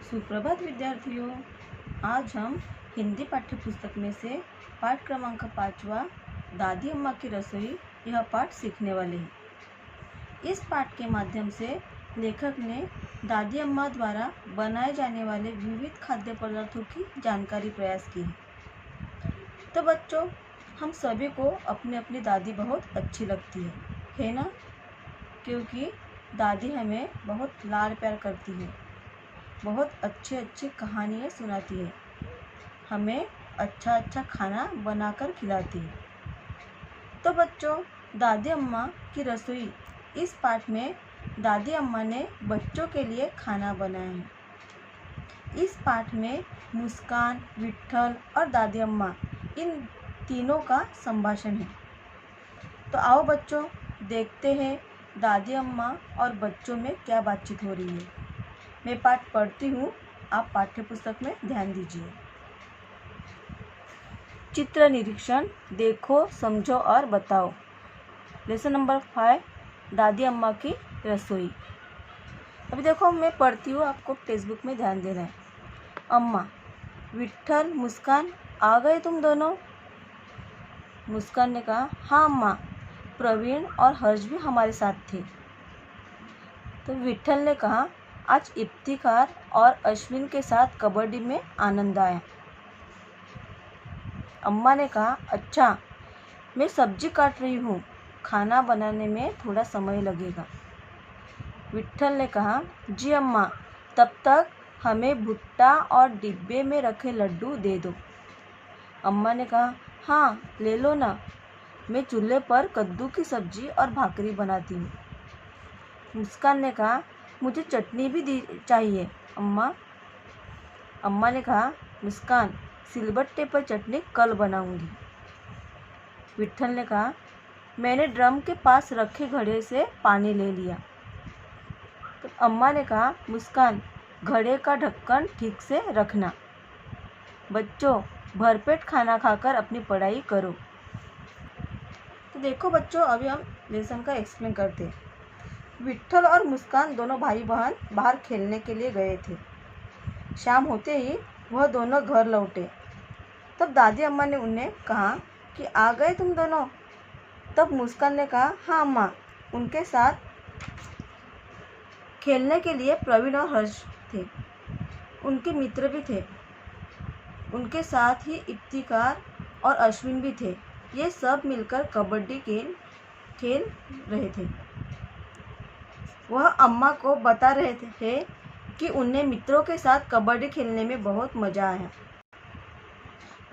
सुप्रभात विद्यार्थियों। आज हम हिंदी पाठ्य पुस्तक में से पाठ क्रमांक 5वां दादी अम्मा की रसोई यह पाठ सीखने वाले हैं। इस पाठ के माध्यम से लेखक ने दादी अम्मा द्वारा बनाए जाने वाले विविध खाद्य पदार्थों की जानकारी प्रयास की है। तो बच्चों, हम सभी को अपनी अपनी दादी बहुत अच्छी लगती है ना? क्योंकि दादी हमें बहुत लाड प्यार करती है, बहुत अच्छे अच्छे कहानियाँ सुनाती है, हमें अच्छा अच्छा खाना बनाकर खिलाती है। तो बच्चों, दादी अम्मा की रसोई इस पाठ में दादी अम्मा ने बच्चों के लिए खाना बनाया है। इस पाठ में मुस्कान, विट्ठल और दादी अम्मा इन तीनों का संभाषण है। तो आओ बच्चों, देखते हैं दादी अम्मा और बच्चों में क्या बातचीत हो रही है। मैं पाठ पढ़ती हूँ, आप पाठ्य पुस्तक में ध्यान दीजिए। चित्र निरीक्षण, देखो, समझो और बताओ। लेसन नंबर 5, दादी अम्मा की रसोई। अभी देखो, मैं पढ़ती हूँ, आपको टेक्स्ट बुक में ध्यान देना है। अम्मा, विट्ठल, मुस्कान, आ गए तुम दोनों? मुस्कान ने कहा, हाँ अम्मा, प्रवीण और हर्ष भी हमारे साथ थे। तो विट्ठल ने कहा, आज इफ्तिकार और अश्विन के साथ कबड्डी में आनंद आया। अम्मा ने कहा, अच्छा, मैं सब्जी काट रही हूँ, खाना बनाने में थोड़ा समय लगेगा। विट्ठल ने कहा, जी अम्मा, तब तक हमें भुट्टा और डिब्बे में रखे लड्डू दे दो। अम्मा ने कहा, हाँ ले लो ना, मैं चूल्हे पर कद्दू की सब्जी और भाकरी बनाती हूँ। मुस्कान ने कहा, मुझे चटनी भी चाहिए अम्मा। अम्मा ने कहा, मुस्कान, सिलबट्टे पर चटनी कल बनाऊंगी। विट्ठल ने कहा, मैंने ड्रम के पास रखे घड़े से पानी ले लिया। तो अम्मा ने कहा, मुस्कान, घड़े का ढक्कन ठीक से रखना। बच्चों, भरपेट खाना खाकर अपनी पढ़ाई करो। तो देखो बच्चों, अभी हम लेसन का एक्सप्लेन करते हैं। विट्ठल और मुस्कान दोनों भाई बहन बाहर खेलने के लिए गए थे। शाम होते ही वह दोनों घर लौटे। तब दादी अम्मा ने उन्हें कहा कि आ गए तुम दोनों? तब मुस्कान ने कहा, हाँ अम्मा, उनके साथ खेलने के लिए प्रवीण और हर्ष थे, उनके मित्र भी थे, उनके साथ ही इफ्तिकार और अश्विन भी थे। ये सब मिलकर कबड्डी खेल रहे थे। वह अम्मा को बता रहे थे कि उन्हें मित्रों के साथ कबड्डी खेलने में बहुत मज़ा आया।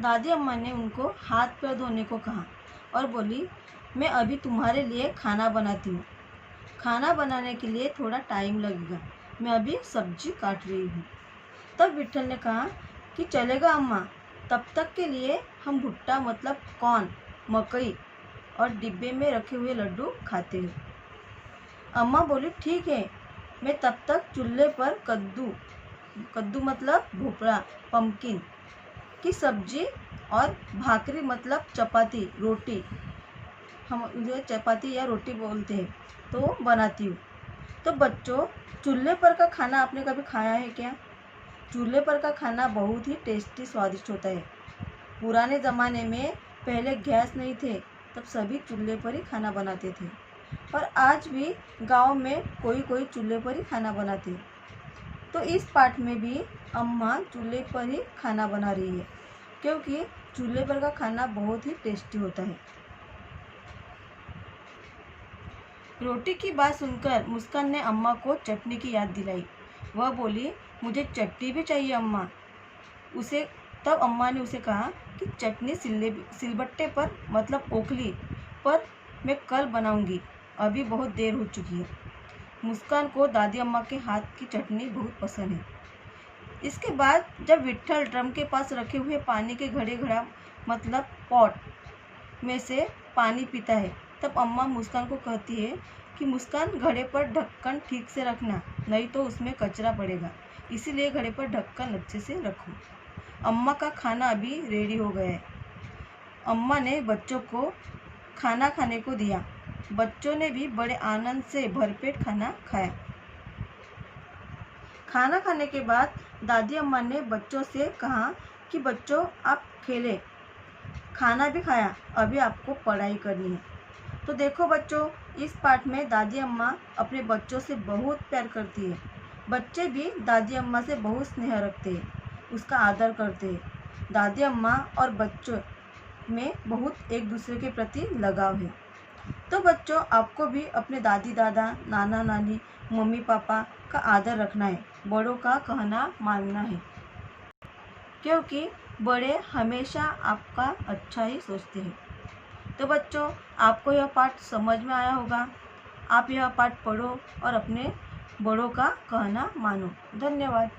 दादी अम्मा ने उनको हाथ पैर धोने को कहा और बोली, मैं अभी तुम्हारे लिए खाना बनाती हूँ। खाना बनाने के लिए थोड़ा टाइम लगेगा, मैं अभी सब्जी काट रही हूँ। तब विट्ठल ने कहा कि चलेगा अम्मा, तब तक के लिए हम भुट्टा मतलब कॉर्न, मकई और डिब्बे में रखे हुए लड्डू खाते हैं। अम्मा बोली, ठीक है, मैं तब तक चूल्हे पर कद्दू मतलब भोपड़ा, पम्पकिन की सब्जी और भाकरी मतलब चपाती, रोटी, हम जो चपाती या रोटी बोलते हैं, तो बनाती हूँ। तो बच्चों, चूल्हे पर का खाना आपने कभी खाया है क्या? चूल्हे पर का खाना बहुत ही टेस्टी, स्वादिष्ट होता है। पुराने ज़माने में पहले गैस नहीं थे, तब सभी चूल्हे पर ही खाना बनाते थे, और आज भी गांव में कोई कोई चूल्हे पर ही खाना बनाते हैं। तो इस पाठ में भी अम्मा चूल्हे पर ही खाना बना रही है, क्योंकि चूल्हे पर का खाना बहुत ही टेस्टी होता है। रोटी की बात सुनकर मुस्कान ने अम्मा को चटनी की याद दिलाई। वह बोली, मुझे चटनी भी चाहिए अम्मा। तब अम्मा ने उसे कहा कि चटनी सिलबट्टे पर मतलब ओखली पर मैं कल बनाऊंगी, अभी बहुत देर हो चुकी है। मुस्कान को दादी अम्मा के हाथ की चटनी बहुत पसंद है। इसके बाद जब विट्ठल ड्रम के पास रखे हुए पानी के घड़ा मतलब पॉट में से पानी पीता है, तब अम्मा मुस्कान को कहती है कि मुस्कान, घड़े पर ढक्कन ठीक से रखना, नहीं तो उसमें कचरा पड़ेगा, इसीलिए घड़े पर ढक्कन अच्छे से रखो। अम्मा का खाना अभी रेडी हो गया है। अम्मा ने बच्चों को खाना खाने को दिया। बच्चों ने भी बड़े आनंद से भरपेट खाना खाया। खाना खाने के बाद दादी अम्मा ने बच्चों से कहा कि बच्चों आप खेलें, खाना भी खाया, अभी आपको पढ़ाई करनी है। तो देखो बच्चों, इस पाठ में दादी अम्मा अपने बच्चों से बहुत प्यार करती है। बच्चे भी दादी अम्मा से बहुत स्नेह रखते हैं, उसका आदर करते हैं। दादी अम्मा और बच्चों में बहुत एक दूसरे के प्रति लगाव है। तो बच्चों, आपको भी अपने दादी दादा, नाना नानी, मम्मी पापा का आदर रखना है, बड़ों का कहना मानना है, क्योंकि बड़े हमेशा आपका अच्छा ही सोचते हैं। तो बच्चों, आपको यह पाठ समझ में आया होगा। आप यह पाठ पढ़ो और अपने बड़ों का कहना मानो। धन्यवाद।